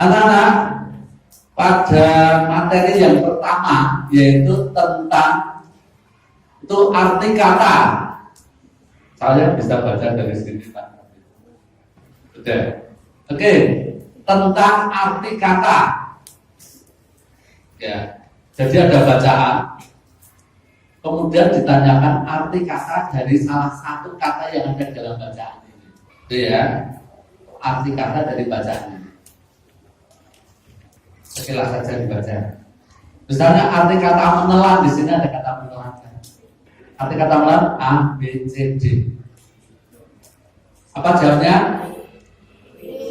Anak-anak, pada materi yang pertama yaitu tentang itu arti kata. Saya bisa baca dari sini Pak. Sudah. Oke, tentang arti kata. Ya. Jadi ada bacaan. Kemudian ditanyakan arti kata dari salah satu kata yang ada dalam bacaan ini. Itu ya. Arti kata dari bacaan ini. Sekilas saja dibaca. Misalnya arti kata menelan, di sini ada kata menelan. Arti kata menelan A, B, C, D. Apa jawabnya?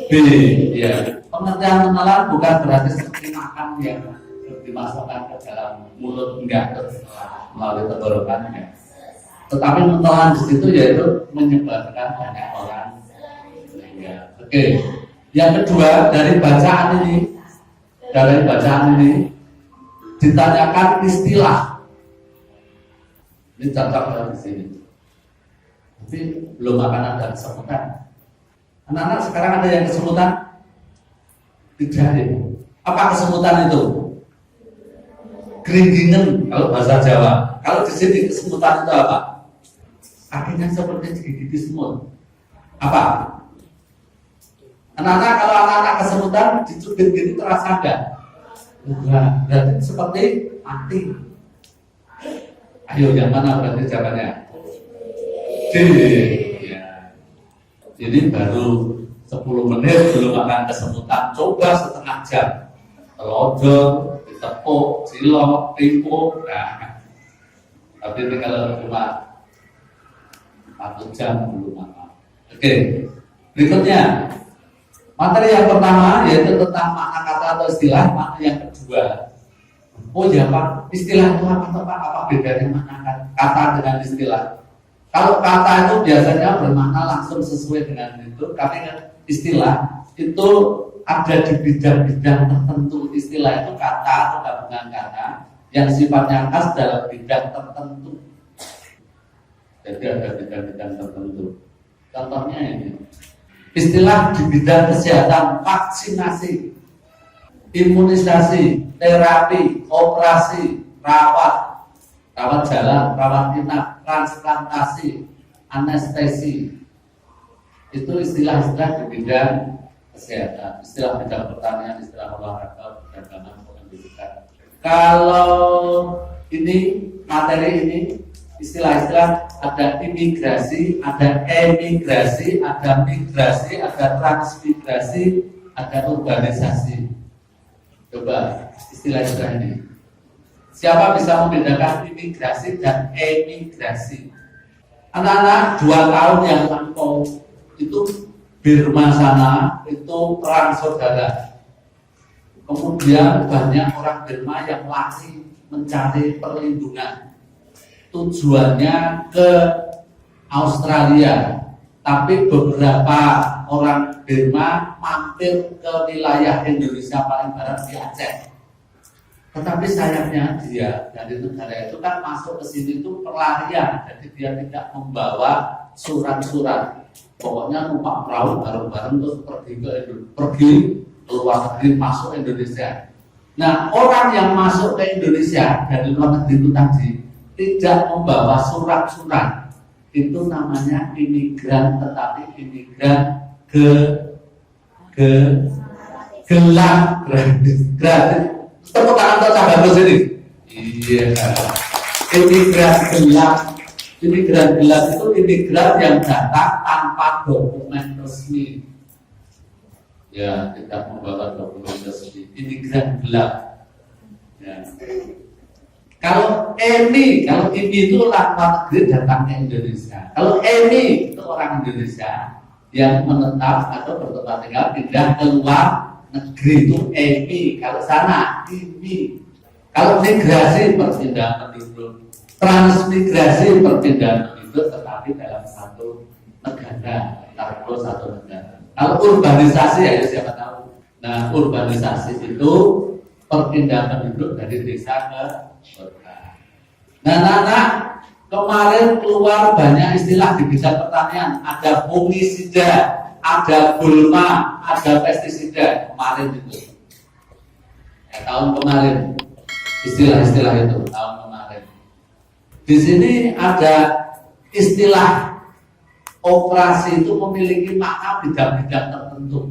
B. Ya. Pengertian menelan bukan berarti seperti makan yang dimasukkan ke dalam mulut, enggak melalui tenggorokan, enggak. Tetapi menelan di situ yaitu menyebabkan banyak orang meninggal. Oke. Yang kedua dari bacaan ini, ditanyakan istilah. Ini cocok di sini. Tapi belum akan ada kesemutan. Anak-anak sekarang ada yang kesemutan? Tidak ya. Apa kesemutan itu? Geringgingen kalau bahasa Jawa. Kalau di sini kesemutan itu apa? Kakinya seperti digigiti semut. Apa? Anak-anak kalau anak-anak kesemutan dicubit gini terasa enggak? Enggak. Berarti seperti mati. Ayo yang mana berarti jawabannya? D. Ya. Jadi baru 10 menit belum akan kesemutan. Coba setengah jam. Telodong, ditepuk, cilok, timpuk. Nah. Tapi ini kalau cuma 1 jam belum akan. Oke. Berikutnya. Materi yang pertama yaitu tentang makna kata atau istilah. Makna yang kedua. Oh ya Pak, istilah itu apa Pak? Apa bedanya makna kata dengan istilah? Kalau kata itu biasanya bermakna langsung sesuai dengan itu. Tapi istilah itu ada di bidang-bidang tertentu. Istilah itu kata atau gabungan kata yang sifatnya khas dalam bidang tertentu. Jadi ada bidang-bidang tertentu. Contohnya ini. Istilah di bidang kesehatan, vaksinasi, imunisasi, terapi, operasi, rawat jalan, rawat inap, transplantasi, anestesi. Itu istilah-istilah di bidang kesehatan, istilah bidang pertanian, istilah olahraga, perdagangan, pendidikan. Kalau ini materi ini istilah-istilah ada imigrasi, ada emigrasi, ada migrasi, ada transmigrasi, ada urbanisasi. Coba istilah-istilah ini. Siapa bisa membedakan imigrasi dan emigrasi? Anak-anak 2 tahun yang lampau itu Birma sana itu perang saudara. Kemudian banyak orang Birma yang lari mencari perlindungan. Tujuannya ke Australia, tapi beberapa orang Burma mampir ke wilayah Indonesia paling barat di Aceh. Tetapi sayangnya dia dari negara itu kan masuk ke sini itu pelarian, jadi dia tidak membawa surat-surat. Pokoknya numpak perahu bareng-bareng terus pergi ke luar negeri masuk Indonesia. Nah orang yang masuk ke Indonesia dari luar negeri itu tadi tidak membawa surat-surat, itu namanya imigran, tetapi imigran gelap gratis. Tepuk tangan untuk sahabat sini. Iya. Imigran gelap. Imigran gelap itu imigran yang datang tanpa dokumen resmi. Ya, tidak membawa dokumen resmi. Imigran gelap. Ya. Kalau ini itu orang luar negeri datang ke Indonesia. Kalau ini itu orang Indonesia yang menetap atau bertempat tinggal pindah ke luar negeri itu EMI. Kalau sana IMI. Kalau migrasi perpindahan penduduk, transmigrasi perpindahan penduduk, tetapi dalam satu negara, atau satu negara. Kalau urbanisasi ya siapa tahu. Nah urbanisasi itu perpindahan penduduk dari desa ke kota. Nah, anak-anak kemarin keluar banyak istilah di bidang pertanian. Ada fungisida, ada gulma, ada pestisida kemarin itu. Ya, tahun kemarin istilah-istilah itu tahun kemarin. Di sini ada istilah operasi itu memiliki makna bidang-bidang tertentu.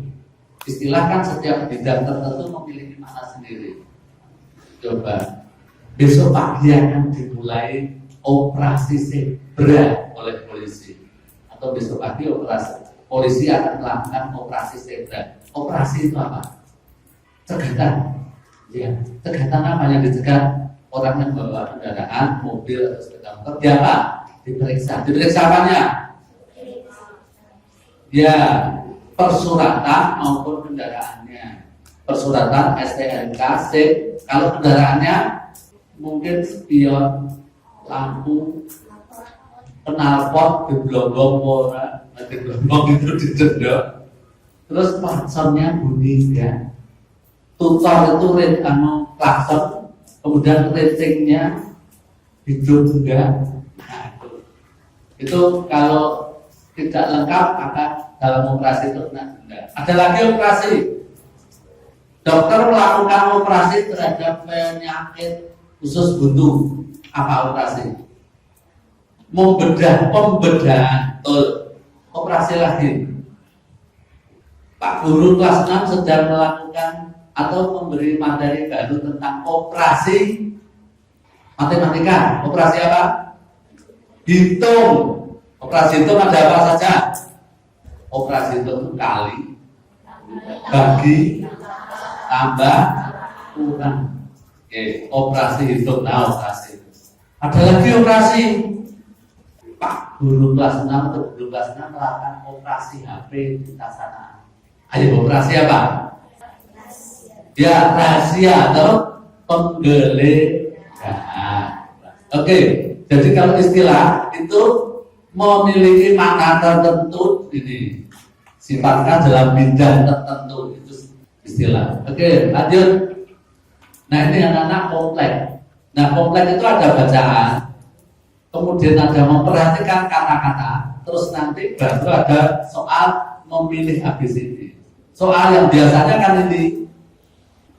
Istilah kan setiap bidang tertentu memiliki makna sendiri. Coba besok pagi akan dimulai operasi zebra oleh polisi, atau besok pagi polisi akan melakukan operasi zebra. Operasi itu apa? Cegatan. Ya, cegatan apa yang dicegat? Orang yang membawa kendaraan, mobil atau sepeda motor, dia apa? Diperiksa. Diperiksa apanya? Ya, persuratan maupun kendaraannya. Persuratan STNK, SIM. Kalau kendaraannya mungkin spion, lampu, knalpot, diblonggong, diblonggong itu didenda. Terus klaksonnya bunyi ya. Tutor itu klakson, kemudian ratingnya hidup enggak. Nah, itu kalau tidak lengkap maka dalam operasi itu enggak. Ada lagi operasi. Dokter melakukan operasi terhadap penyakit usus buntu. Apa operasi? Pembedahan. Operasi lagi. Pak guru kelas 6 sedang melakukan atau memberi materi baru tentang operasi matematika. Operasi apa? Hitung. Operasi hitung ada apa saja? Operasi hitung kali, bagi, tambah, kurang. Oke, operasi hitung. Nah, operasi. Ada lagi operasi. Pak guru kelas 6 atau guru kelas 6 melakukan operasi HP di sana. Ayo, operasi apa? Ya, rahasia atau penggeledahan. Oke, jadi kalau istilah itu memiliki makna tertentu, ini sifatnya dalam bidang tertentu, itu istilah. Oke, lanjut. Nah, ini anak-anak kompleks. Nah, kompleks itu ada bacaan, kemudian ada memperhatikan kata-kata, terus nanti baru ada soal memilih ABCD. Soal yang biasanya kan ini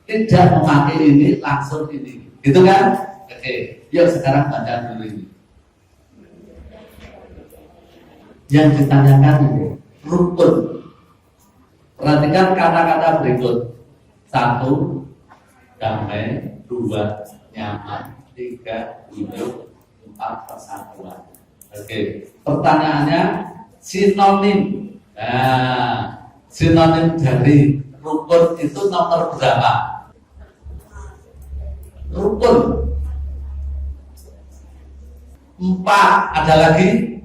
tidak memakai ini, langsung ini, gitu kan? Oke, yuk sekarang baca dulu ini. Yang ditanyakan ini rukun. Perhatikan kata-kata berikut. 1, damai. 2, nyaman. 3, hidup. 4, persatuan. Oke, pertanyaannya sinonim. Nah, sinonim dari rukun itu nomor berapa? Rukun 4, ada lagi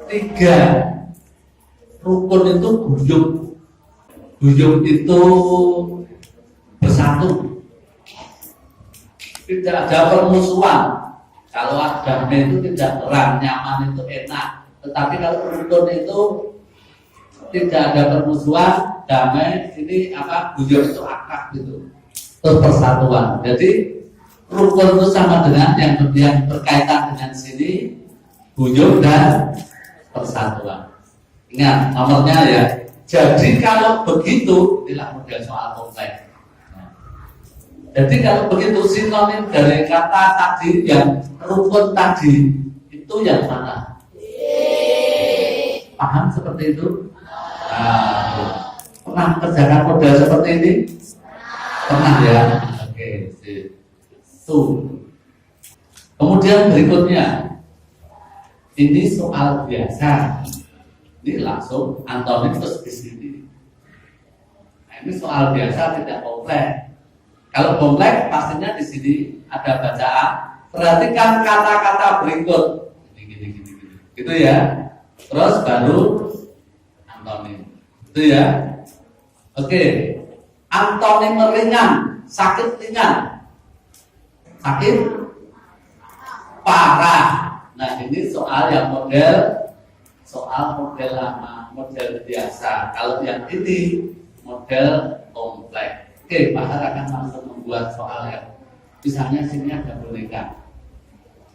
3. Rukun itu guyub. Guyub itu bersatu, tidak ada permusuhan. Kalau damai itu tidak terang, nyaman itu enak. Tetapi kalau rukun itu tidak ada permusuhan, damai ini apa? Guyub itu akrab gitu. Terus persatuan. Jadi rukun itu sama dengan yang berkaitan dengan sini, guyub dan persatuan. Ingat nomornya ya. Jadi kalau begitu, inilah model soal kompleks. Jadi kalau begitu sinonim dari kata tadi yang rukun tadi itu yang mana? Paham seperti itu? Nah, pernah kerjakan model seperti ini? Pernah ya? Oke, tuh. Kemudian berikutnya, ini soal biasa. Ini langsung antonim terus di sini. Nah, ini soal biasa tidak kompleks. Kalau kompleks pastinya di sini ada bacaan. Perhatikan kata-kata berikut. Gini. Gitu ya. Terus baru antonim. Itu ya. Oke. Antonim ringan, sakit ringan, sakit parah. Nah, ini soal yang model lama, model biasa. Kalau yang ini model kompleks. Oke, Pak Har akan langsung membuat soal yang misalnya sini ada boneka.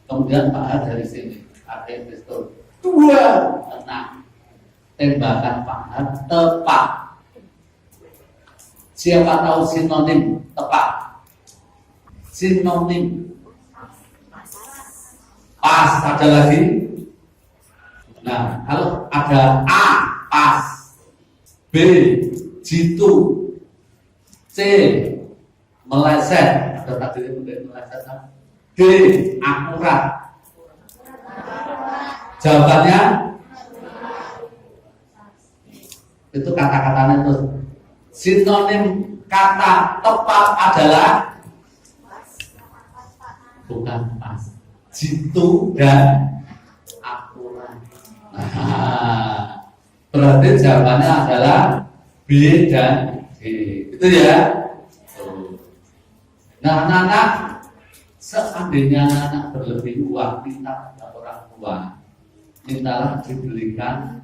Kemudian Pak Har dari sini ada pistol 2, 6. tembakan panah tepat. Siapa tahu sinonim tepat? Sinonim pas, ada lagi. Nah, kalau ada A pas, B jitu, C meleset, ada tadi meleset, D akurat. Jawabannya itu kata-katanya itu. Sinonim kata tepat adalah bukan pas, jitu dan akurat. Nah, berarti jawabannya adalah B dan D. Itu ya. Nah, anak-anak, seandainya anak berlebih uang, minta kepada orang tua, mintalah dibelikan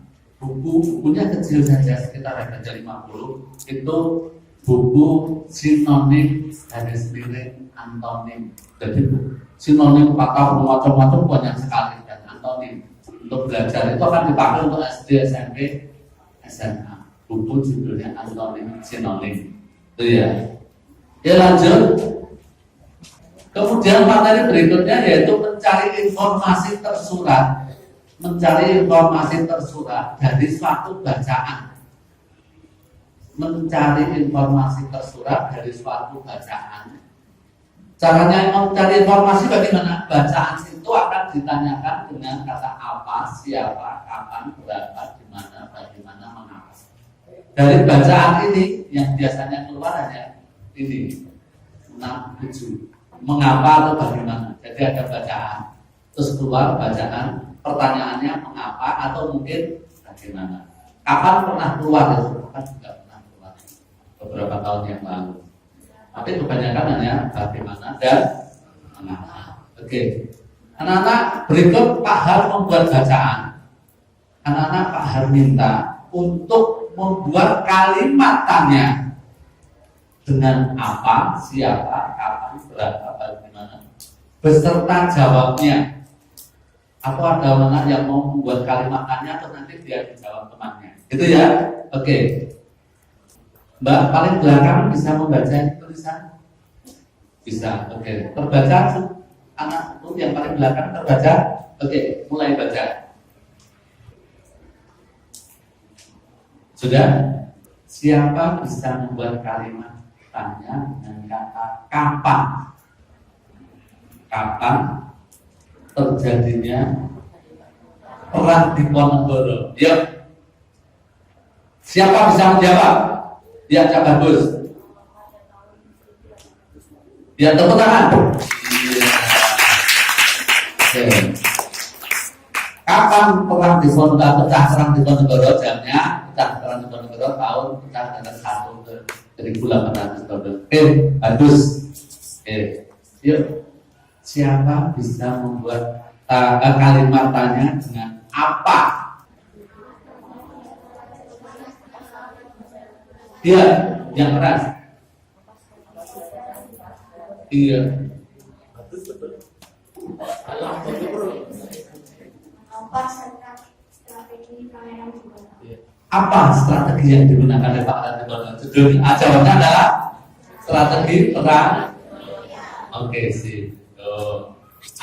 bukunya kecil saja, sekitar harga 50. Itu buku sinonim garis miring antonim. Jadi sinonim kata macam-macam banyak sekali, dan antonim untuk belajar itu akan dipakai untuk SD, SMP, SMA. Buku judulnya antonim sinonim. Itu ya. Ya, lanjut. Kemudian materi berikutnya yaitu mencari informasi tersurat. Mencari informasi tersurat dari suatu bacaan. Mencari informasi tersurat dari suatu bacaan. Caranya mencari informasi bagaimana? Bacaan itu akan ditanyakan dengan kata apa, siapa, kapan, berapa, di mana, bagaimana, mengapa. Dari bacaan ini yang biasanya keluar hanya ini 6, 7. Mengapa atau bagaimana? Jadi ada bacaan, terus keluar bacaan. Pertanyaannya mengapa atau mungkin bagaimana. Kapan pernah keluar itu? Kapan juga pernah keluar beberapa tahun yang lalu. Tapi kebanyakan hanya bagaimana dan mengapa. Oke. Anak-anak, berikut Pak Har membuat bacaan. Anak-anak, Pak Har minta untuk membuat kalimat tanya dengan apa, siapa, kapan, berapa, bagaimana, beserta jawabnya. Atau ada anak yang mau membuat kalimat tanya atau nanti dia dijawab temannya. Gitu ya? Oke. Mbak paling belakang bisa membaca tulisan? Bisa. Oke. Terbaca anak itu yang paling belakang terbaca? Oke, mulai baca. Sudah? Siapa bisa membuat kalimat tanya dengan kata kapan? Kapan terjadinya perang di Ponorogo? Yuk. Siapa bisa menjawab? Ya, Cak Bagus. Ya, tepuk tangan. Oke. Kapan perang di Ponorogo? Pecah perang di Ponorogo jamnya? Pecah perang di Ponorogo tahun pecah tanggal 1 1812. Oke, bagus. Oke. Yuk. Siapa bisa membuat kalimat tanya dengan apa? Iya, yang keras. Iya. Apa strategi yang digunakan oleh Pak Raditya? Jawabannya adalah strategi perang. Oke, sih.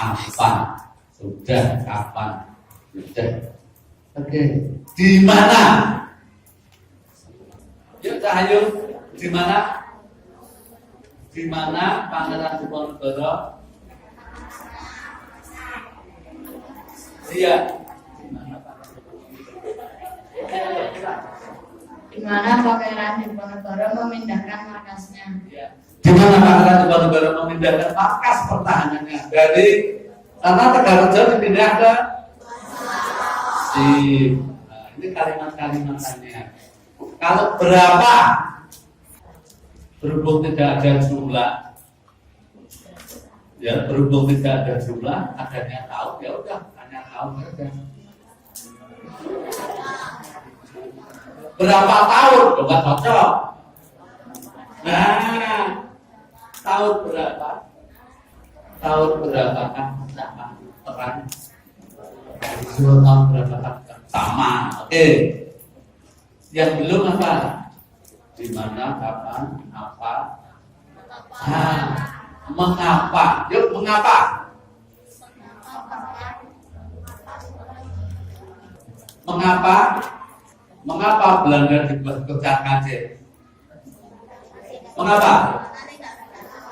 Apa? Sudah, kapan? Sudah. Oke. Di mana? Yuk, Cahayu. Di mana? Di mana Pangeran Diponegoro? Iya. Di mana Pangeran Diponegoro memindahkan markasnya? Iya. Di mana Pangeran Diponegoro memindahkan markas pertahanannya dari karena Tegalrejo dipindah ke nah, ini kalimat-kalimatannya. Kalau berapa, berhubung tidak ada jumlah, ya berhubung tidak ada jumlah, adanya tahun, ya udah hanya tahun saja. Berapa tahun? Coba cocok. Nah, tahun berapa? Tahun berapa kan perang? Tahun berapa kan sama? Oke. Yang belum apa? Di mana, kapan, apa? Nah, mengapa? Yuk, mengapa? Mengapa? Mengapa Belanda dibuat pecah Aceh? Mengapa?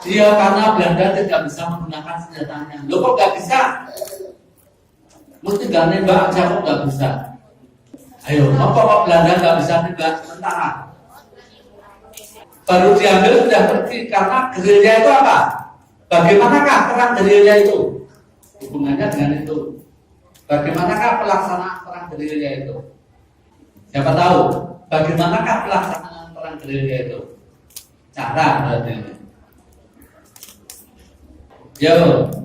Iya, karena Belanda tidak bisa menggunakan senjatanya. Loh kok nggak bisa? Mesti nggak nembak aja kok nggak bisa? Ayo, kok Belanda nggak bisa nembak tentara? Baru diambil sudah pergi karena gerilya itu apa? Bagaimanakah perang gerilya itu? Hubungannya dengan itu. Bagaimanakah pelaksanaan perang gerilya itu? Siapa tahu? Bagaimanakah pelaksanaan perang gerilya itu? Cara berarti. Yo,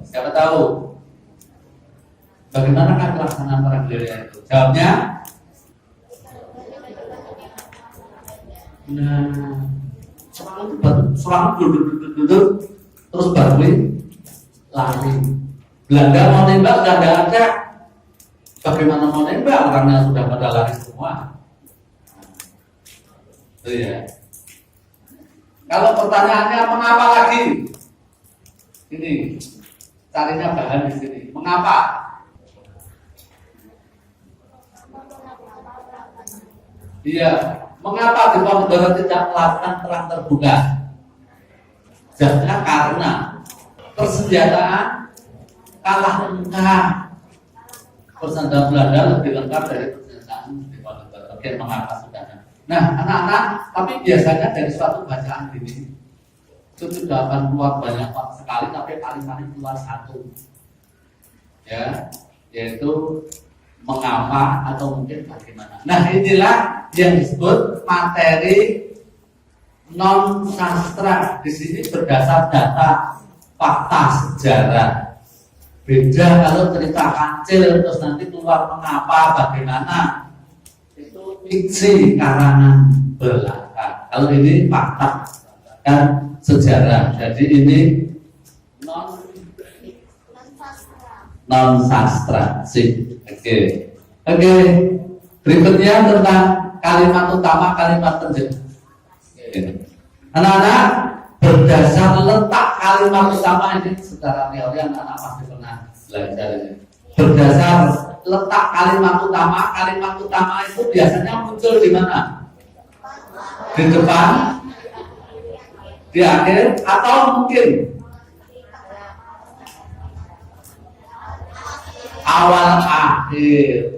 siapa tahu? Bagaimanakah pelaksanaan perang gerilya itu? Jawabnya? Nah, serang duduk terus baru lari. Belanda mau nembak sudah tidak ada. Bagaimana mau nembak, orangnya sudah pada lari semua. Itu ya. Kalau pertanyaannya mengapa lagi? Ini carinya bahan di sini. Mengapa? Iya. Mengapa Diponegoro tidak melakukan perang terbuka? Jawabnya karena persenjataan kalah lengkap. Persenjataan Belanda lebih lengkap dari persenjataan Diponegoro. Oke, mengapa sudah? Nah, anak-anak, tapi biasanya dari suatu bacaan ini itu tidak akan keluar banyak sekali, tapi paling-paling keluar satu, ya, yaitu mengapa atau mungkin bagaimana. Nah, inilah yang disebut materi non sastra. Di sini berdasar data, fakta, sejarah. Beda kalau cerita kancil terus nanti keluar mengapa, bagaimana. Itu fiksi karangan belaka. Kalau ini fakta dan sejarah. Jadi ini non sastra sih. Oke. Berikutnya tentang kalimat utama, kalimat penjelas. Anak-anak, berdasar letak kalimat utama ini secara teori anak-anak pasti pernah belajar ini. Berdasar letak kalimat utama itu biasanya muncul di mana? Di depan, di akhir, atau mungkin awal akhir.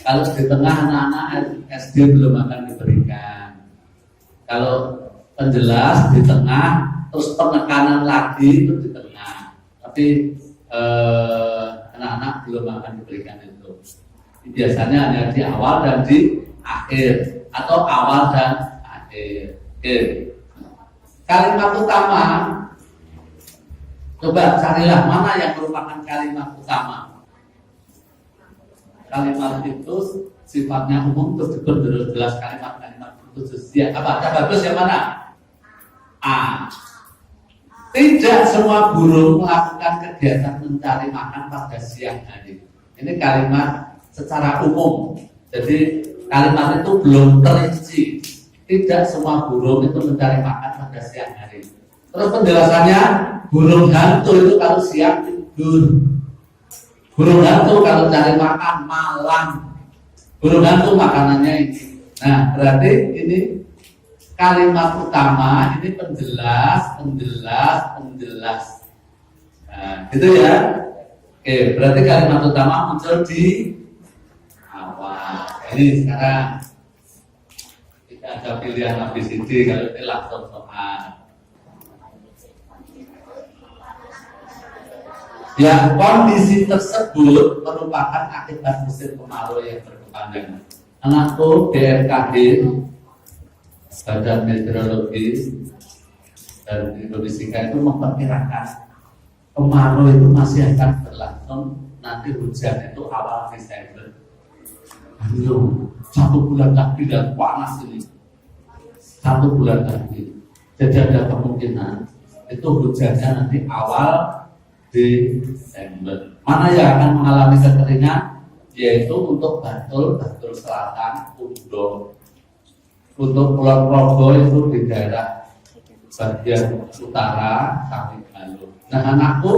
Kalau di tengah anak-anak SD belum akan diberikan. Kalau penjelas di tengah, terus penekanan lagi itu di tengah. Tapi anak-anak belum akan diberikan itu. Biasanya hanya di awal dan di akhir, atau awal dan akhir. Kalimat utama, coba carilah mana yang merupakan kalimat utama. Kalimat itu sifatnya umum, terus jelas kalimat-kalimat khusus. Ya, apa? Bagus yang mana? A. Tidak semua burung melakukan kegiatan mencari makan pada siang hari. Ini kalimat secara umum. Jadi kalimat itu belum terinci. Tidak semua burung itu mencari makan pada siang hari. Terus penjelasannya, burung hantu itu kalau siang tidur. Burung hantu kalau cari makan malam. Burung hantu makanannya ini. Nah, berarti ini kalimat utama, ini penjelas. Nah, gitu ya. Oke, berarti kalimat utama muncul di awal. Ini sekarang kita ada pilihan ABCD, kalau ini langsung soal. Ya, kondisi tersebut merupakan akibat musim kemarau yang berkepanjangan. Anakku BMKG, Badan Meteorologi dan Indonesia itu memperkirakan kemarau itu masih akan berlangsung nanti hujan itu awal Desember. Aduh, 1 bulan lagi dan panas ini. 1 bulan lagi. Jadi ada kemungkinan itu hujannya nanti awal Desember. Mana yang akan mengalami kekeringan? yaitu untuk Bantul Selatan, Undo. Untuk Kulon Progo itu di daerah bagian utara sampai Galuh. Nah, anakku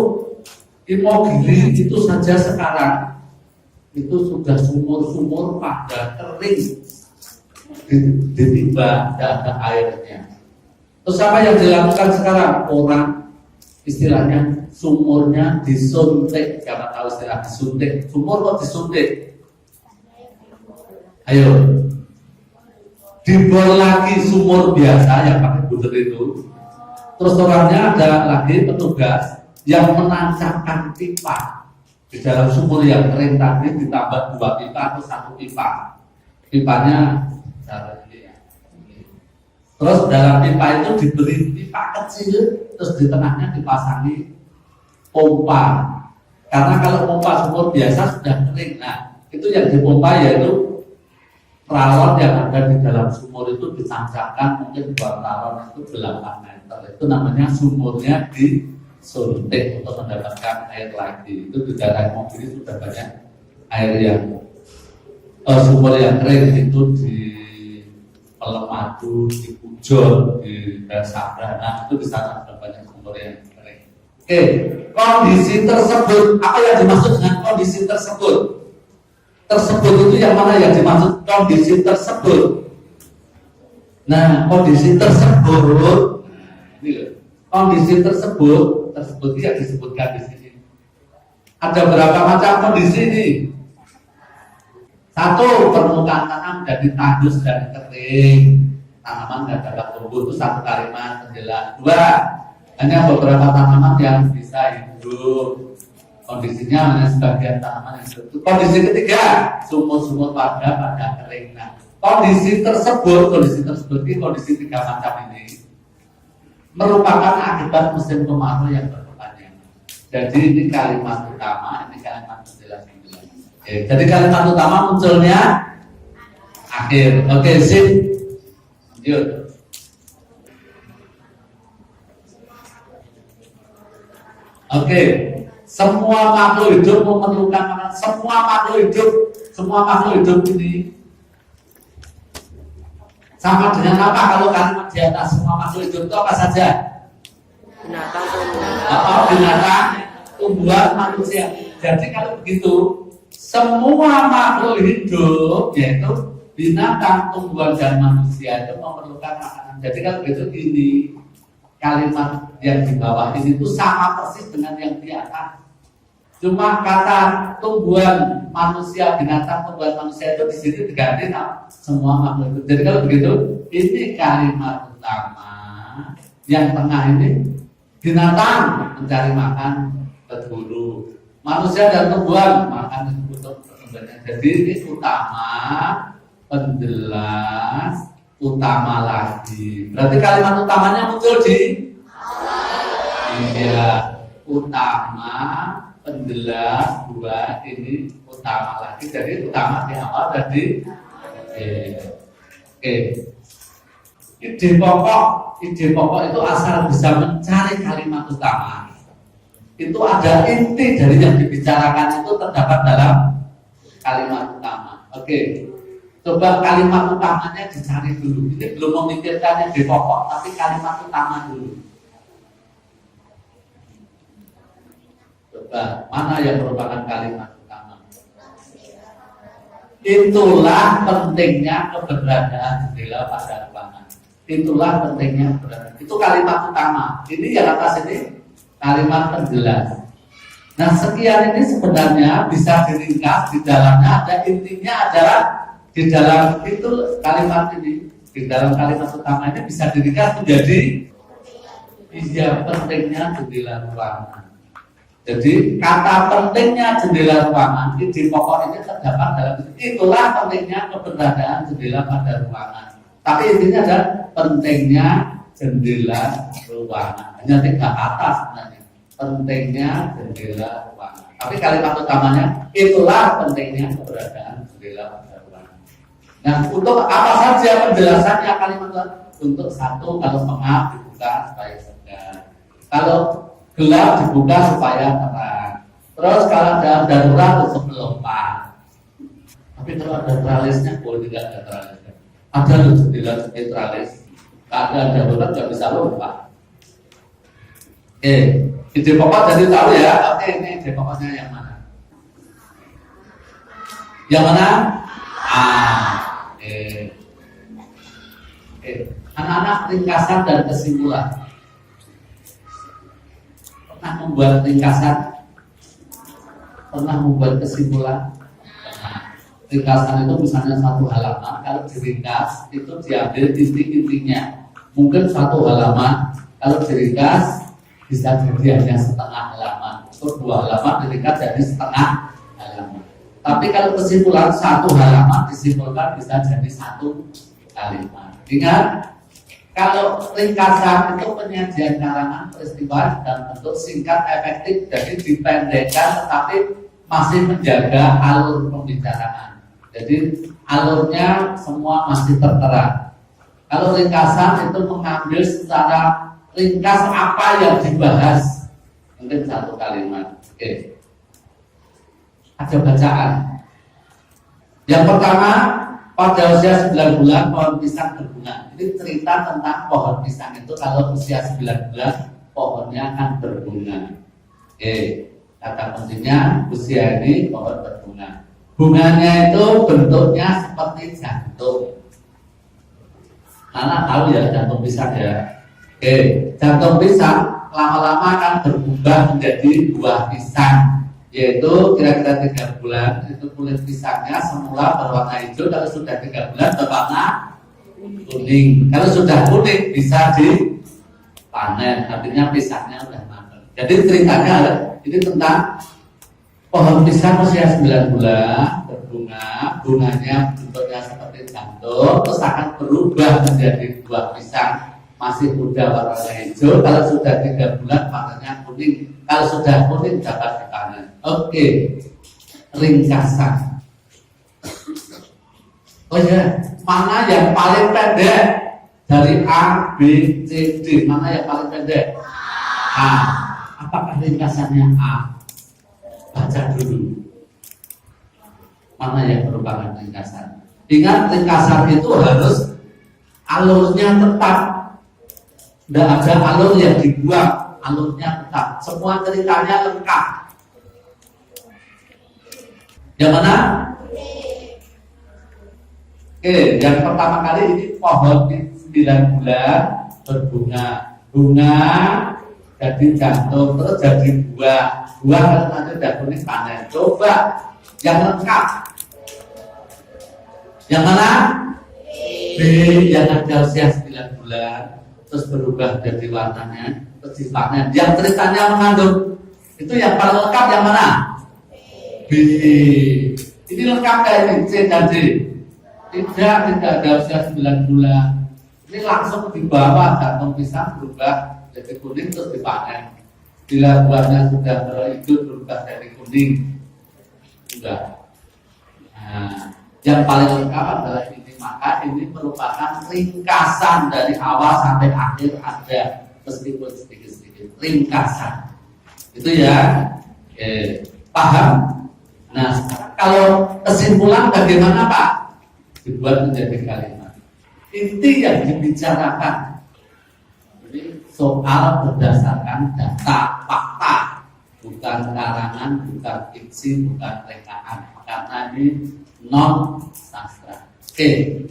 Imogiri itu saja sekarang itu sudah sumur-sumur pada kering, ditimba, tidak ada airnya. Terus apa yang dilakukan sekarang? Orang istilahnya sumurnya disuntik, karena tahu istilah disuntik. Sumur kok disuntik? Ayo, dibor lagi sumur biasa yang pakai butir itu. Terus orangnya ada lagi petugas yang menancapkan pipa di dalam sumur yang kering tadi, ditambah 2 pipa atau 1 pipa. Pipanya terus dalam pipa itu diberi pipa kecil, terus di tengahnya dipasangi pompa. Karena kalau pompa sumur biasa sudah kering, nah itu yang dipompa yaitu peralon yang ada di dalam sumur itu ditancapkan mungkin 2 peralon itu 8 meter. Itu namanya sumurnya disuntik untuk mendapatkan air lagi. Itu di daerah Imogiri sudah banyak air yang sumur yang kering itu di Pelemadu, di Pujon, di Sabrana, itu di sana sudah banyak sumur yang kering. Oke, kondisi tersebut, apa yang dimaksud dengan kondisi tersebut? Tersebut itu yang mana yang dimaksud kondisi tersebut? Nah, kondisi tersebut, kondisi tersebut yang disebutkan di sini. Ada berapa macam kondisi ini? 1, permukaan tanam jadi tandus dan kering, tanaman nggak dapat tumbuh, itu 1 kalimat penjelasan. 2, hanya beberapa tanaman yang bisa hidup. Kondisinya hanya sebagian tanaman yang hidup. Kondisi ketiga, sumur-sumur pada kering. Nah, kondisi tersebut ini kondisi 3 macam ini merupakan akibat musim kemarau yang berkepanjangan. Jadi ini kalimat utama, ini kalimat penjelasan. Oke, jadi kalimat utama munculnya akhir. Oke, sip. Lanjut. Oke, semua makhluk hidup memerlukan makanan. Semua makhluk hidup ini sama dengan apa kalau kalimat di atas? Semua makhluk hidup itu apa saja? Binatang, tumbuhan, manusia. Jadi kalau begitu, semua makhluk hidup yaitu binatang, tumbuhan, dan manusia itu memerlukan makanan. Jadi kalau begitu ini kalimat yang di bawah ini itu sama persis dengan yang di atas. Cuma kata tumbuhan manusia, binatang, tumbuhan manusia itu di sini diganti semua makhluk hidup. Jadi kalau begitu, ini kalimat utama. Yang tengah ini binatang mencari makan berburu, manusia dan tumbuhan makan untuk perkembangan. Jadi ini utama, penjelas, utama lagi. Berarti kalimat utamanya muncul di utama, penjelas, 2, ini utama lagi. Jadi utama di awal tadi. Oke. Ide pokok itu asal bisa mencari kalimat utama. Itu ada inti dari yang dibicarakan itu terdapat dalam kalimat utama. Oke. Coba kalimat utamanya dicari dulu. Ini belum memikirkan yang di pokok, tapi kalimat utama dulu. Coba, mana yang merupakan kalimat utama? Itulah pentingnya keberadaan jendela pada ruangan. Itulah pentingnya keberadaan. Itu kalimat utama. Ini yang atas ini kalimat penjelas. Nah, sekian ini sebenarnya bisa diringkas di dalamnya ada intinya adalah di dalam itu kalimat ini, di dalam kalimat utama ini bisa diringkas menjadi pentingnya jendela ruangan. Jadi kata pentingnya jendela ruangan di pokok ini terdapat dalam itulah pentingnya keberadaan jendela pada ruangan. Tapi intinya adalah pentingnya jendela ruangan. Hanya 3 kata sebenarnya. Pentingnya jendela ruangan. Tapi kalimat utamanya itulah pentingnya keberadaan jendela pada ruangan. Nah, untuk apa saja penjelasannya kalimat itu? Untuk 1, kalau pengap dibuka supaya segar. Kalau gelap dibuka supaya terang. Terus kalau ada darurat untuk melompat. Tapi kalau ada tralisnya, boleh tidak ada tralisnya. Ada loh jendela tralis. Kalau ada darurat nggak bisa lompat. Oke, ide pokok jadi tahu ya. Oke, ini ide pokoknya yang mana? Yang mana? Oke. Anak-anak, ringkasan dan kesimpulan. Pernah membuat ringkasan? Pernah membuat kesimpulan? Ringkasan itu misalnya satu halaman, kalau diringkas itu diambil inti-intinya. Mungkin satu halaman, kalau diringkas bisa jadi hanya setengah halaman. Untuk 2 halaman diringkas jadi setengah halaman. Tapi kalau kesimpulan satu halaman disimpulkan bisa jadi 1 kalimat. Ingat, kalau ringkasan itu penyajian karangan peristiwa dan bentuk singkat efektif, jadi dipendekkan tetapi masih menjaga alur pembicaraan. Jadi alurnya semua masih tertera. Kalau ringkasan itu mengambil secara ringkas apa yang dibahas, mungkin 1 kalimat. Oke. Ada bacaan. Yang pertama, pada usia 9 bulan pohon pisang berbunga. Ini cerita tentang pohon pisang itu kalau usia 9 bulan pohonnya akan berbunga. Oke, kata kuncinya usia ini pohon berbunga. Bunganya itu bentuknya seperti jantung. Anak tahu ya jantung pisang ya. Oke, jantung pisang lama-lama akan berubah menjadi buah pisang. Yaitu kira-kira 3 bulan itu kulit pisangnya semula berwarna hijau, kalau sudah 3 bulan berwarna kuning. Kalau sudah kuning bisa dipanen, artinya pisangnya sudah matang. Jadi ceritanya ini tentang pohon pisang usia 9 bulan berbunga, bunganya bentuknya seperti jantung, terus akan berubah menjadi buah pisang. Masih muda warnanya hijau, kalau sudah 3 bulan warnanya kuning, kalau sudah kuning dapat dipanen. Oke, ringkasan. Oh ya, mana yang paling pendek dari A, B, C, D? Mana yang paling pendek? A. Apakah ringkasannya A? Baca dulu. Mana yang merupakan ringkasan? Ingat, ringkasan itu harus alurnya tetap. Tidak ada alur yang dibuang, alurnya tetap. Semua ceritanya lengkap. Yang mana? Oke, yang pertama kali ini pohon 9 bulan berbunga. Bunga jadi jantung, terus jadi buah. Buah kalau nanti udah kuning panen. Coba yang lengkap. Yang mana? B, yang ada usia 9 bulan. Terus berubah jadi warnanya, terus dipanen. Yang ceritanya mengandung itu yang paling lengkap yang mana? B. Ini lengkap kayak ini C dan D. Tidak ada usia 9 bulan. Ini langsung di bawah jantung pisang berubah jadi kuning terus dipanen. Bila buahnya sudah berhijau berubah jadi kuning, sudah. Nah, yang paling lengkap adalah ini. Maka ini merupakan ringkasan dari awal sampai akhir, ada meskipun sedikit-sedikit ringkasan. Itu ya, paham? Nah, kalau kesimpulan bagaimana Pak? Dibuat menjadi kalimat. Inti yang dibicarakan. Jadi soal berdasarkan data, fakta, bukan karangan, bukan fiksi, bukan rekaan. Karena ini non sastra. Oke,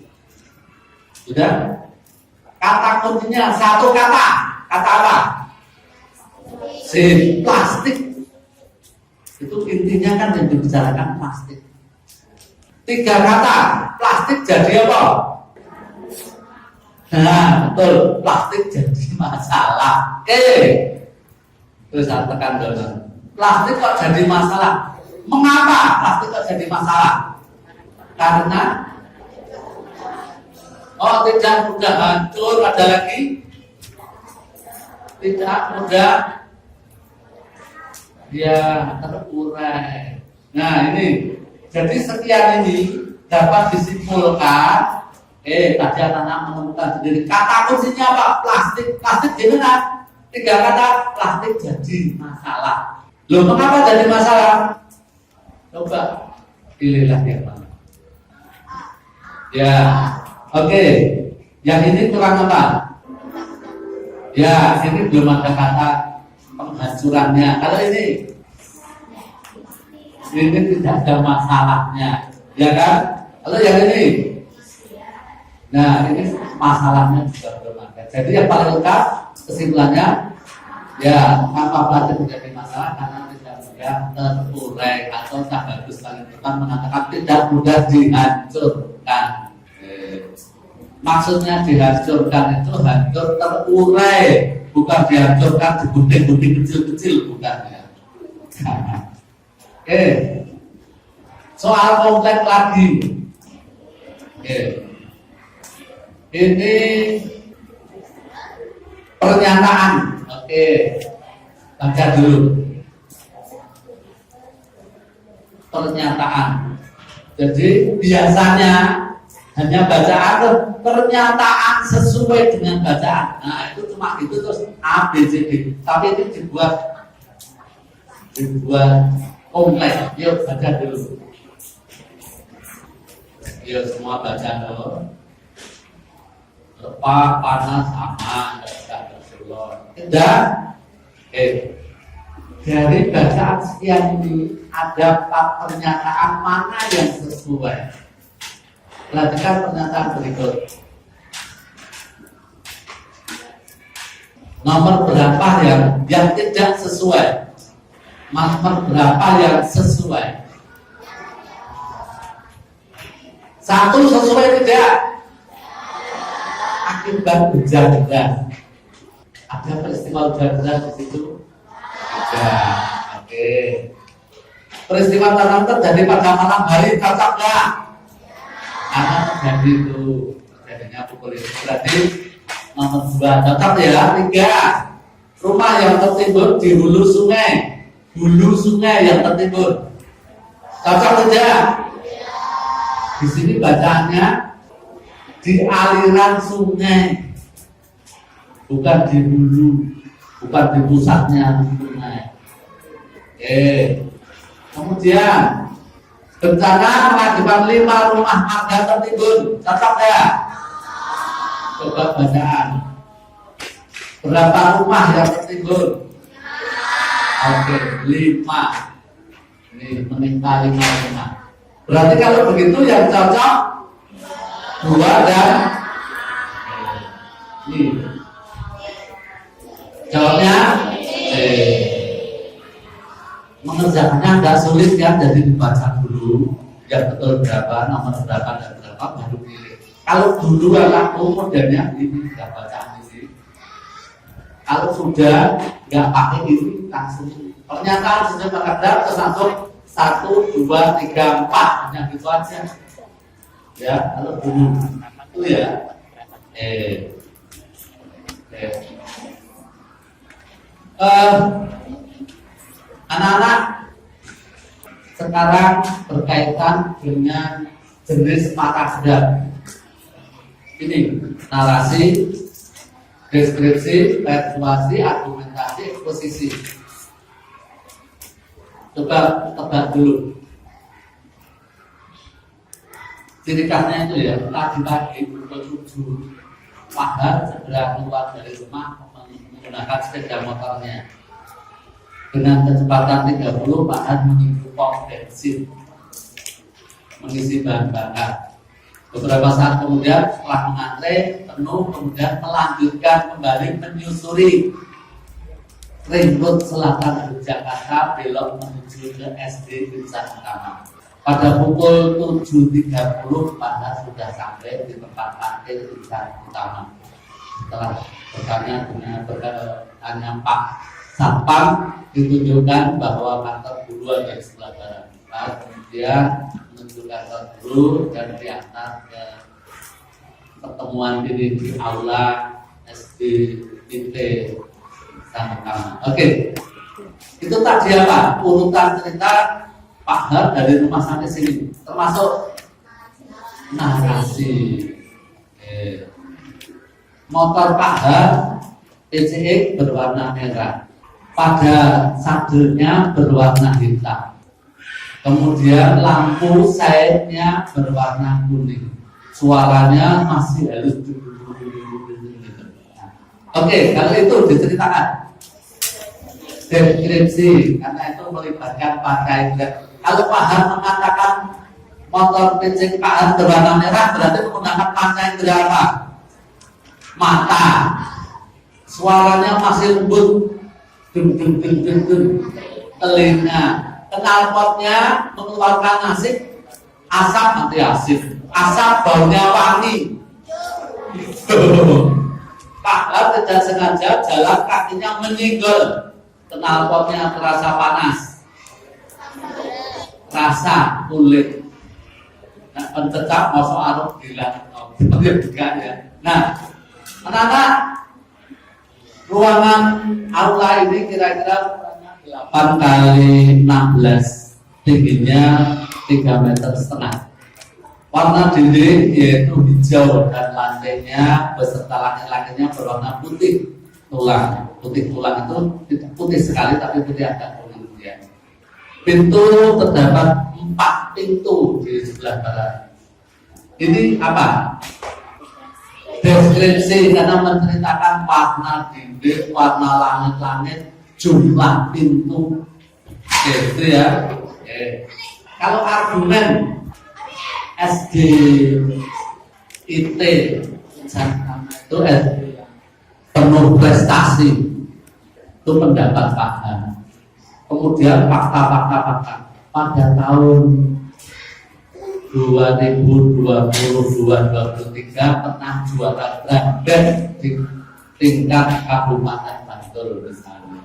sudah. Kata kuncinya 1 kata. Kata apa? Plastik. Itu intinya kan yang dibicarakan plastik. 3 kata. Plastik jadi apa? Nah, betul. Plastik jadi masalah. Oke. Terus saya tekan dulu. Plastik kok jadi masalah? Mengapa plastik kok jadi masalah? Karena tidak mudah hancur, ada lagi tidak mudah dia terurai. Nah ini, jadi sekian ini dapat disimpulkan. Tadi anak menemukan sendiri kata kuncinya apa? Plastik. Plastik gimana? 3 kata, plastik jadi masalah. Loh, mengapa jadi masalah? Coba pilihlah yang mana. Ya, oke. Yang ini kurang apa? Ya, ini belum ada kata penghancurannya. Kalau ini tidak ada masalahnya, ya kan? Kalau yang ini, nah ini masalahnya juga belum ada. Jadi yang paling lengkap kesimpulannya, ya tanpa pelajar menjadi masalah karena tidak mudah terurai atau tak bagus paling depan mengatakan tidak mudah dihancurkan. Maksudnya dihancurkan itu hancur terurai, bukan dihancurkan di gunting-gunting kecil-kecil, bukan ya. Oke, soal kompleks lagi. Oke, ini pernyataan. Oke, baca dulu pernyataan. Jadi biasanya hanya bacaan, pernyataan sesuai dengan bacaan. Nah itu cuma itu terus A, B, C, D. Tapi itu dibuat kompleks. Yuk baca dulu. Yuk semua baca dulu. Lepas, panas, sama, tidak. Oke. Dari bacaan sekian ini ada pernyataan mana yang sesuai? Perhatikan pernyataan berikut. Nomor berapa yang tidak sesuai? Nomor berapa yang sesuai? Satu sesuai tidak? Akibat hujan deras. Ada peristiwa hujan deras di situ? Tidak. Oke. Peristiwa tanam terjadi pada malam hari, cocok nggak? Karena terjadi itu terjadinya pukul itu berarti nomor 2 cocok ya. 3, rumah yang tertimbun di hulu sungai yang tertimbun, cocok tidak? Di sini bacaannya di aliran sungai, bukan di hulu, bukan di pusatnya sungai. Oke, kemudian bencana mengakibatkan 5 rumah warga tertimbun, cocok ya? Coba bacaan. Berapa rumah yang tertimbun? Oke, 5. Ini menimpa 5 rumah. Berarti kalau begitu yang cocok 2 dan ini. Jawabnya mengerjakannya agak sulit kan, jadi dibaca dulu yang betul berapa, nomor berapa dan berapa baru pilih. Kalau dulu anakku modelnya ini tidak bacaan ini. Kalau sudah nggak pakai ini langsung pernyataan sudah paragraf terus langsung 1, 2, 3, 4 hanya gitu aja. Ya kalau dulu itu ya. Anak-anak sekarang berkaitan dengan jenis paragraf. Ini narasi, deskripsi, persuasi, argumentasi, eksposisi. Coba tebak dulu. Ciri khasnya itu ya, pagi-pagi pukul 7 Fahar segera keluar dari rumah menggunakan sepeda motornya. Dengan kecepatan 30, Fahar menuju pom bensin mengisi bahan bakar. Beberapa saat kemudian setelah mengantre penuh, kemudian melanjutkan kembali menyusuri Ring Road Selatan Jakarta belok menuju ke SD Insan Utama. Pada pukul 7.30 Fahar sudah sampai di tempat parkir Insan Utama. Setelah bertanya dengan bertanya Pak Satpam, ditunjukkan bahwa kantor guru ada di sebelah barat. Kemudian menuju kantor guru dan diantar ke pertemuan diri di aula SD IT sama-sama. Oke, itu tadi apa? Urutan cerita Pak Har dari rumah sampai sini, termasuk narasi. Motor Pak Har PCX berwarna merah. Pada sadelnya berwarna hitam. Kemudian lampu sairnya berwarna kuning. suaranya masih halus. Oke, kalau itu diceritakan deskripsi, karena itu melibatkan pakai. Kalau Pak Han mengatakan motor kencing Pak Han berwarna merah, berarti menggunakan panca indera apa? Mata. Suaranya masih lembut, dung dung dung dung dung. Telinga, knalpotnya mengeluarkan asap anti asif, asap baunya wangi. Pak Han tidak sengaja jalan kakinya menyenggol, knalpotnya terasa panas, rasa kulit. Nah, pencecap masuk arus gila, juga ya. Nah, anak-anak, ruangan aula ini kira-kira 8 kali 16, tingginya 3,5 meter. Warna dinding yaitu hijau dan lantainya beserta laki-lakinya berwarna putih tulang. Putih tulang itu tidak putih sekali tapi putih agak kuning ya. Pintu terdapat 4 pintu di sebelah barat. Ini apa? Deskripsi karena menceritakan warna dinding, warna langit-langit, jumlah pintu. Oke, itu ya. Oke. Kalau argumen SD IT itu penuh prestasi, itu pendapat Pak Han. Kemudian fakta pada tahun 2022-2023 pernah juara Grandband di tingkat Kabupaten Bantul misalnya.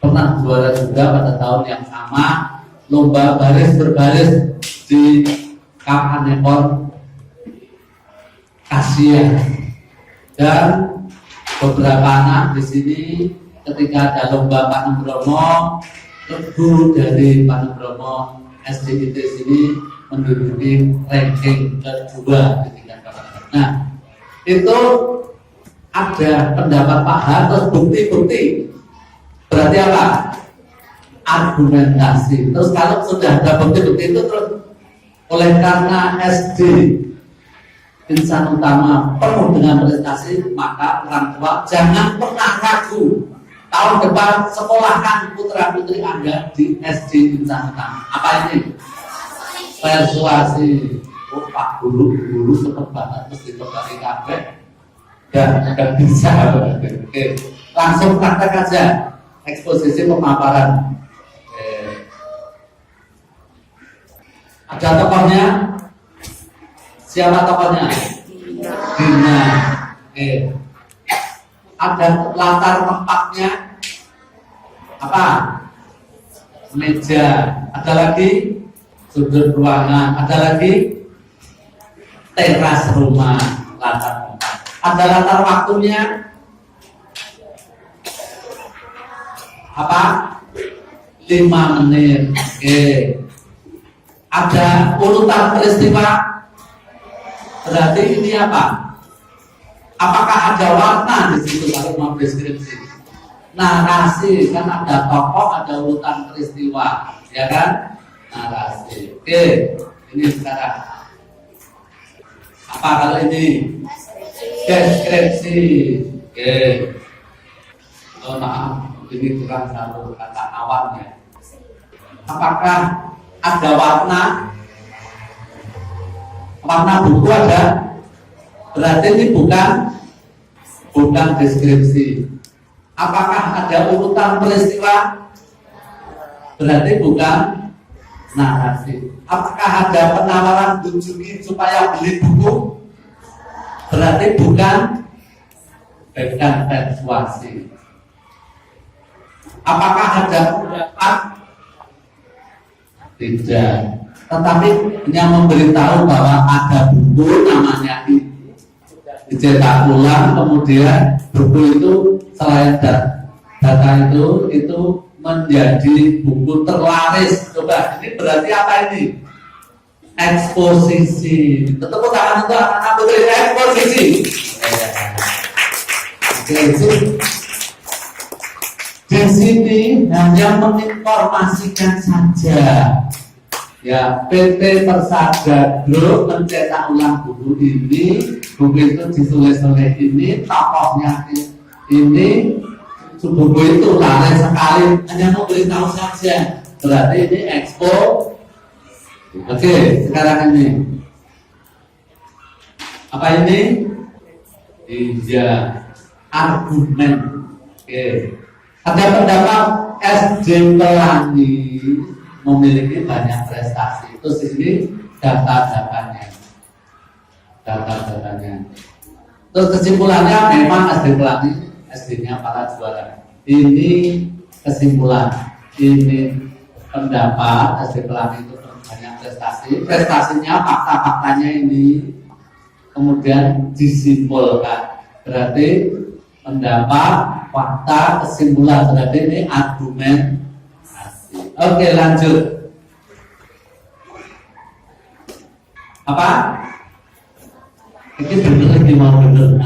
Pernah juara juga pada tahun yang sama lomba baris berbaris di Kapanewon Asia. Dan beberapa anak di sini ketika ada lomba Panem Bromo, guru dari Panem Bromo SDIT sini menduduki ranking kedua di tingkat kabupaten. Nah, itu ada pendapat Pak Han terus bukti-bukti. Berarti apa? Argumentasi. Terus kalau sudah ada bukti-bukti itu terus oleh karena SD insan utama penuh dengan prestasi, maka orang tua jangan pernah ragu. Tahun depan sekolahkan putra putri Anda di SD insan utama. Apa ini? Persuasi. Oh, Pak guru tetap banget terus ditebaki kabeh. Dan nggak bisa. Oke. Langsung praktek aja. Eksposisi pemaparan. Ada tokohnya? Siapa tokohnya? Dina. Ada latar tempatnya? Apa? Meja. Ada lagi? Sudut ruangan. Ada lagi? Teras rumah. Latar tempat. Ada latar waktunya? Apa? 5 menit. Ada urutan peristiwa. Berarti ini apa? Apakah ada warna di situ kalau mau deskripsi? Narasi, kan ada tokoh, ada urutan peristiwa, ya kan? Narasi. Oke, ini sekarang apa kalau ini? Deskripsi. Oke. Oh, maaf, ini kurang satu kata awan ya. Apakah ada warna? Warna buku ada? Berarti ini bukan deskripsi. Apakah ada urutan peristiwa? Berarti bukan narasi. Apakah ada penawaran kunjungi supaya beli buku? Berarti bukan persuasi. Apakah ada pendapat? Tidak. Tetapi hanya memberitahu bahwa ada buku namanya ini dicetak ulang, kemudian buku itu selain data itu menjadi buku terlaris. Coba, ini berarti apa ini? Eksposisi. Tepuk tangan untuk anak-anak putri eksposisi. Di sini hanya menginformasikan saja. Ya, PT Persada Group mencetak ulang buku ini. Buku itu ditulis oleh ini, tokohnya ini. Buku itu lalai sekali, hanya mau beritahu saja. Berarti ini expo. Oke, sekarang ini apa ini? Iya, argumen. Oke, ada pendapat SD Pelangi memiliki banyak prestasi. Itu sini data-datanya. Terus kesimpulannya memang SD Pelangi SD-nya para juara. Ini kesimpulan. Ini pendapat SD Pelangi itu banyak prestasi. Prestasinya, fakta-faktanya ini kemudian disimpulkan. Berarti pendapat, fakta, kesimpulan. Berarti ini argumen. Oke, lanjut. Apa? Ini bener lagi mau bener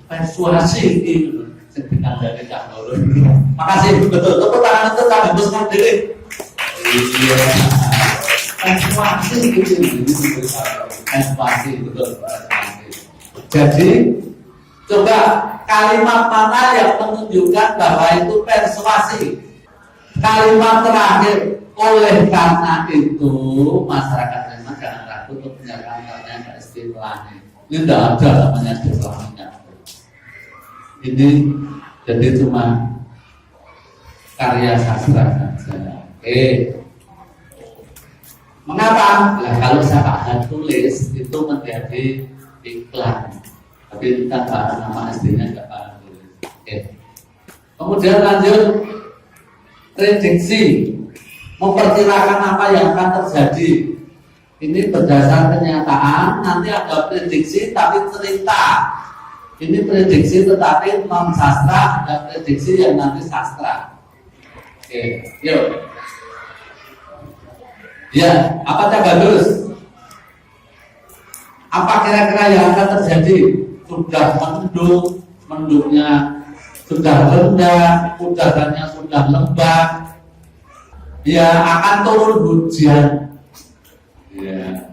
persuasi itu sedikit dari Cak Nurul. Makasih, betul. Tepuk tangan untuk Cak Nurul sendiri. Iya. Persuasi itu persuasi betul. Jadi coba kalimat mana yang menunjukkan bahwa itu persuasi? Kalimat terakhir, oleh karena itu masyarakat memang jangan ragu untuk menyerahkan pertanyaan ke SD Pelangi. Ini tidak ada namanya SD Pelangi. Ini jadi cuma karya sastra saja. Mengapa? Nah, kalau saya akan tulis itu menjadi iklan. Tapi kita bahas nama SD-nya tidak paham tulis. Kemudian lanjut. Prediksi, memperkirakan apa yang akan terjadi. Ini berdasar kenyataan. Nanti ada prediksi tapi cerita. Ini prediksi tetapi non sastra. Ada prediksi yang nanti sastra. Oke, yuk. Ya, apa bagus? Apa kira-kira yang akan terjadi? Sudah mendung, mendungnya sudah rendah, udaranya sudah lembab, ya akan turun hujan. Ya,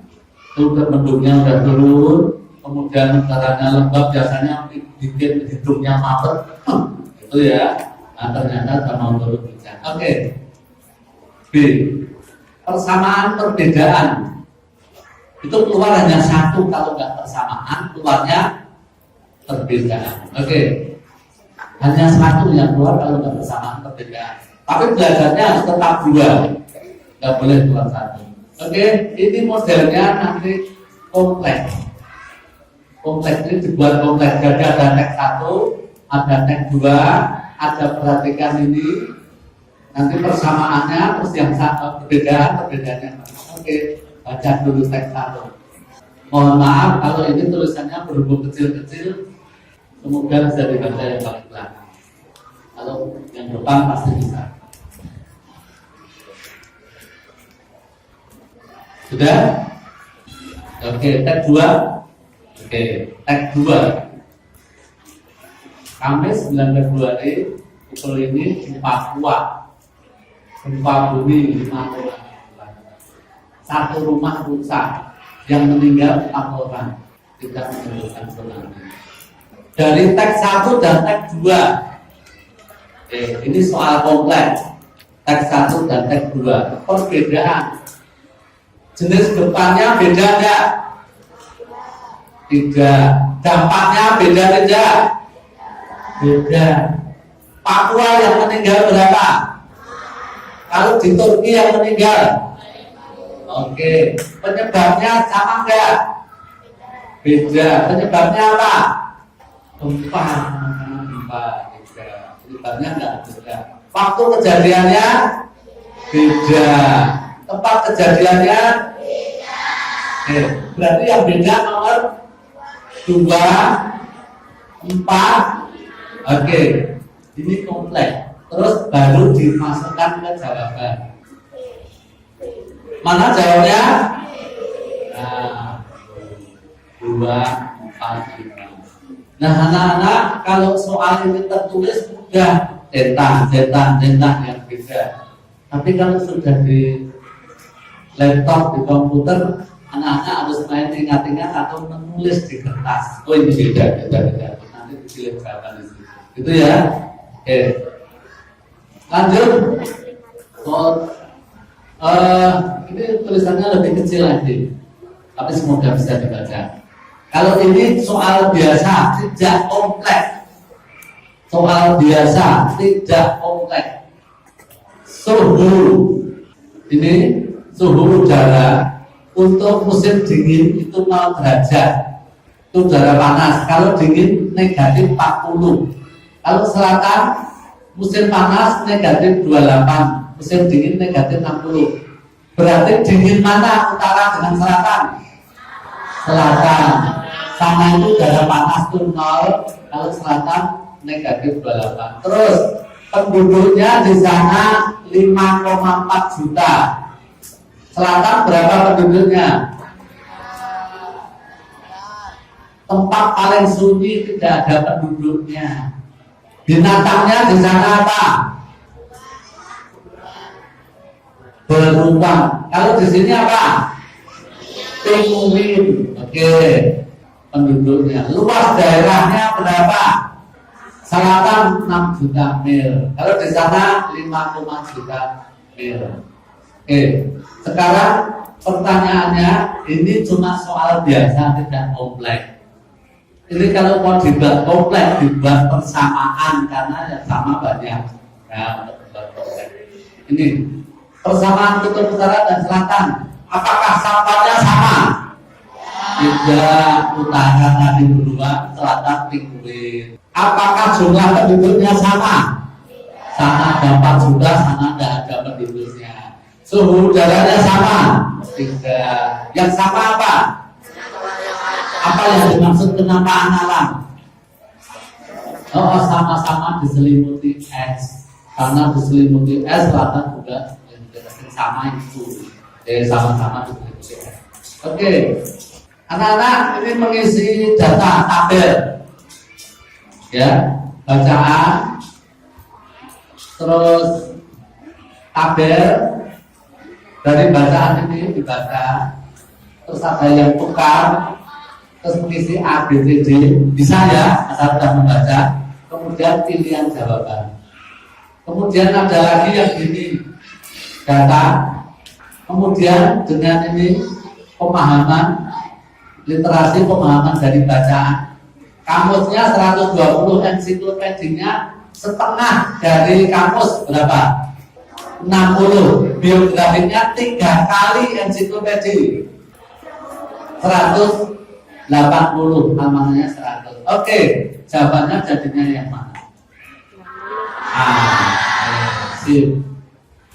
sudah mendungnya sudah turun, kemudian udaranya lembab, biasanya bikin hidungnya mabet, itu ya. Nah, ternyata sudah mau turun hujan. Oke. B. Persamaan perbedaan. Itu keluar hanya satu, kalau nggak persamaan, keluarnya perbedaan. Oke. Hanya satu yang keluar kalau nggak bersamaan perbedaan. Tapi belajarnya harus tetap dua, nggak boleh keluar satu. Oke, ini modelnya nanti kompleks. Kompleks ini dibuat kompleks. Jadi ada teks 1, ada teks 2, ada perhatikan ini. Nanti persamaannya, terus yang satu perbedaannya. Oke, baca dulu teks 1. Mohon maaf kalau ini tulisannya berhubung kecil-kecil. Kemudian bisa dibaca yang paling belakang. Kalau yang depan pasti bisa. Sudah? Oke, tag 2. Oke, tag 2. Kamis 19 Februari pukul ini Papua. Gempa bumi 5 orang. Satu rumah rusak. Yang meninggal 4 orang. Tidak menimbulkan tsunami. Dari teks 1 dan teks 2. Ini soal kompleks. Teks 1 dan teks 2. Perbedaan. Jenis gempa beda enggak? Tidak. Dampaknya beda tidak? Beda. Papua yang meninggal berapa? Kalau di Turki yang meninggal? Oke. Penyebabnya sama enggak? Beda. Penyebabnya apa? Gempa. Penyebabnya enggak beda. Waktu kejadiannya beda. Tempat kejadiannya beda. Berarti yang beda nomor 2, 4. Oke. Ini kompleks. Terus baru dimasukkan ke jawaban. Mana jawabnya? Nah, 2, 4, 5. Nah, anak-anak, kalau soal ini tertulis mudah, centang yang beda. Tapi kalau sudah laptop, di komputer, anak-anak harus main ingat-ingat atau menulis di kertas. Oh ini beda. Nanti dipilih berapa di situ. Itu ya. Oke. Lanjut. Ini tulisannya lebih kecil lagi, tapi semoga bisa dibaca. Kalau ini soal biasa, tidak kompleks. Soal biasa, tidak kompleks. Suhu, ini suhu udara untuk musim dingin itu 0 derajat. Itu udara panas. Kalau dingin negatif 40. Kalau selatan musim panas negatif 28. Musim dingin negatif 60. Berarti dingin mana utara dengan selatan? Selatan. Sana itu udara panas itu 0. Kalau selatan negatif 28. Terus penduduknya di sana 5,4 juta. Selatan berapa penduduknya? Tempat paling sunyi, tidak ada penduduknya. Binatangnya di sana apa? Beruang. Kalau di sini apa? Penguin. Oke. Penduduknya. Luas daerahnya berapa? Selatan 6 juta mil. Kalau di sana 5,4 juta mil. Oke. Sekarang pertanyaannya, ini cuma soal biasa, tidak kompleks. Ini kalau mau dibuat kompleks, dibuat persamaan karena yang sama banyak. Nah, untuk dibuat kompleks. Ini persamaan kutub utara dan selatan. Apakah sampahnya sama? Tidak, utara tadi beruang, selatan penguin. Apakah jumlah penduduknya sama? Sana ada 4 juta, sana tidak ada penduduknya. Suhu udaranya sama? Tidak. Yang sama apa? Apa yang dimaksud kenamaan alam? Oh, sama-sama diselimuti es. Karena diselimuti es, selatan juga sama itu. Sama-sama diselimuti es. Oke. Anak-anak ini mengisi data tabel. Ya, bacaan. Terus tabel dari bacaan ini dibaca. Terus ada yang tukar. Terus mengisi A, B, C, D. Bisa ya, asal sudah membaca. Kemudian pilihan jawaban. Kemudian ada lagi yang ini, data. Kemudian dengan ini pemahaman, literasi pemahaman dari bacaan. Kamusnya 120, ensiklopedinya setengah dari kamus berapa? 60. Biografinya 3 kali ensiklopedi. 180, halamannya 100. Oke, jawabannya jadinya yang mana? Sip.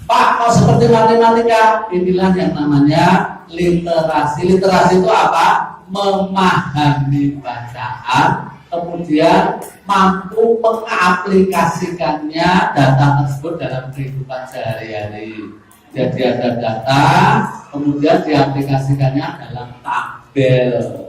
Pak, kok seperti matematika? Inilah yang namanya literasi. Literasi itu apa? Memahami bacaan, kemudian mampu mengaplikasikannya data tersebut dalam kehidupan sehari-hari. Jadi ada data, kemudian diaplikasikannya dalam tabel.